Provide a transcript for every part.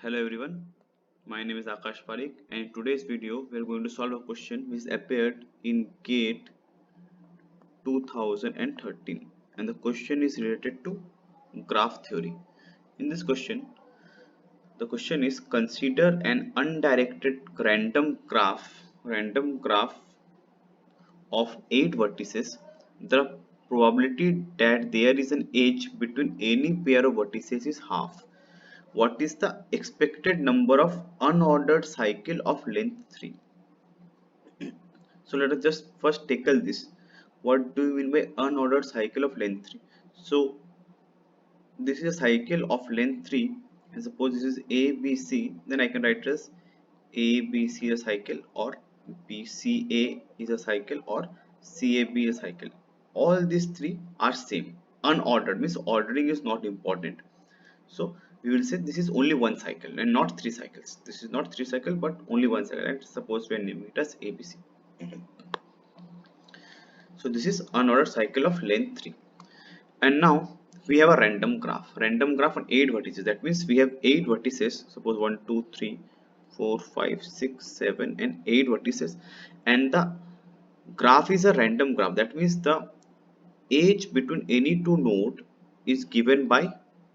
Hello everyone, my name is Akash Parik and in today's video we are going to solve a question which appeared in GATE 2013 and the question is related to graph theory. In this question, the question is consider an undirected random graph of 8 vertices. The probability that there is an edge between any pair of vertices is half. What is the expected number of unordered cycle of length 3? So let us just first tackle this. What do you mean by unordered cycle of length 3? So this is a cycle of length 3 and suppose this is ABC, then I can write it as ABC a cycle or BCA is a cycle or CAB a cycle. All these three are same. Unordered means ordering is not important. So we will say this is only one cycle and not three cycles. This is not three cycle but only one cycle, and suppose we are naming it as ABC. So this is unordered cycle of length 3. And now we have a random graph on 8 vertices. That means we have 8 vertices. Suppose 1 2 3 4 5 6 7 and 8 vertices, and the graph is a random graph. That means the edge between any two node is given by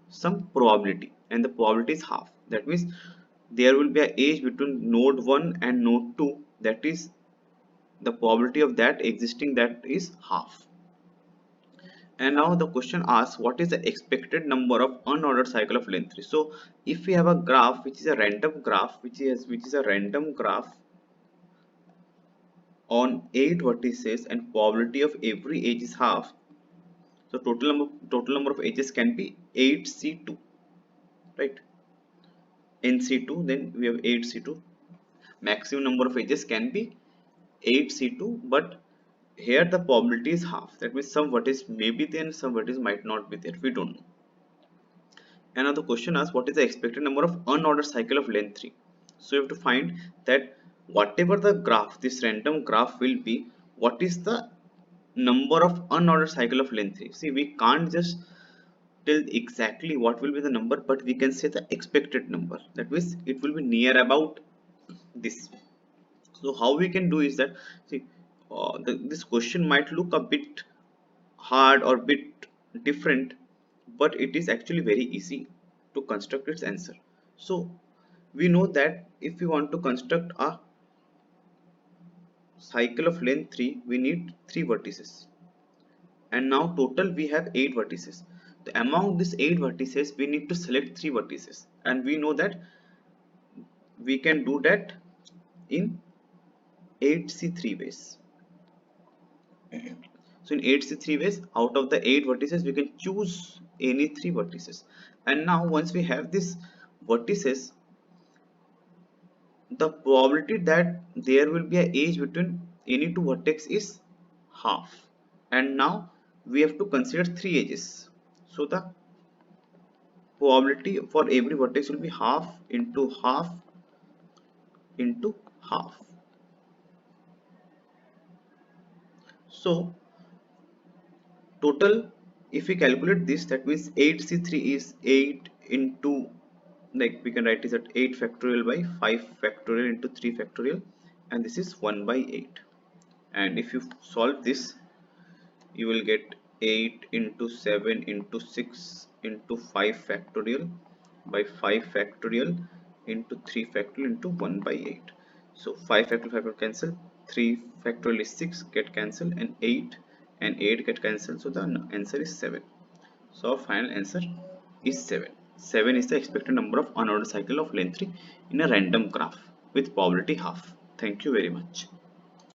some probability and the probability is half. That means there will be a edge between node 1 and node 2, that is the probability of that existing, that is half. And now the question asks what is the expected number of unordered cycle of length 3. So if we have a graph which is a random graph, which is a random graph on 8 vertices and probability of every edge is half, so total number of edges can be 8C2, right? NC2, then we have 8C2. Maximum number of edges can be 8C2, but here the probability is half. That means some vertex may be there and some vertex might not be there. We don't know. And now the question asks what is the expected number of unordered cycle of length 3. So you have to find that whatever the graph, this random graph will be, what is the number of unordered cycle of length 3. See, we can't just tell exactly what will be the number, but we can say the expected number. That means it will be near about this. So how we can do is that, see, this question might look a bit hard or bit different, but it is actually very easy to construct its answer. So we know that if we want to construct a cycle of length 3, we need 3 vertices, and now total we have 8 vertices. Among these 8 vertices we need to select 3 vertices, and we know that we can do that in 8C3 ways. So in 8C3 ways, out of the 8 vertices we can choose any 3 vertices. And now once we have these vertices, the probability that there will be an edge between any two vertex is half. And now we have to consider 3 edges. So the probability for every vertex will be half into half into half. So total, if we calculate this, that means 8C3 is 8 into, like we can write this at 8 factorial by 5 factorial into 3 factorial, and this is 1 by 8. And if you solve this, you will get 8 into 7 into 6 into 5 factorial by 5 factorial into 3 factorial into 1 by 8. So 5 factorial 5 will cancel, 3 factorial is 6 get cancelled, and 8 get cancelled, so the answer is 7. So our final answer is 7. 7 is the expected number of unordered cycle of length 3 in a random graph with probability half. Thank you very much.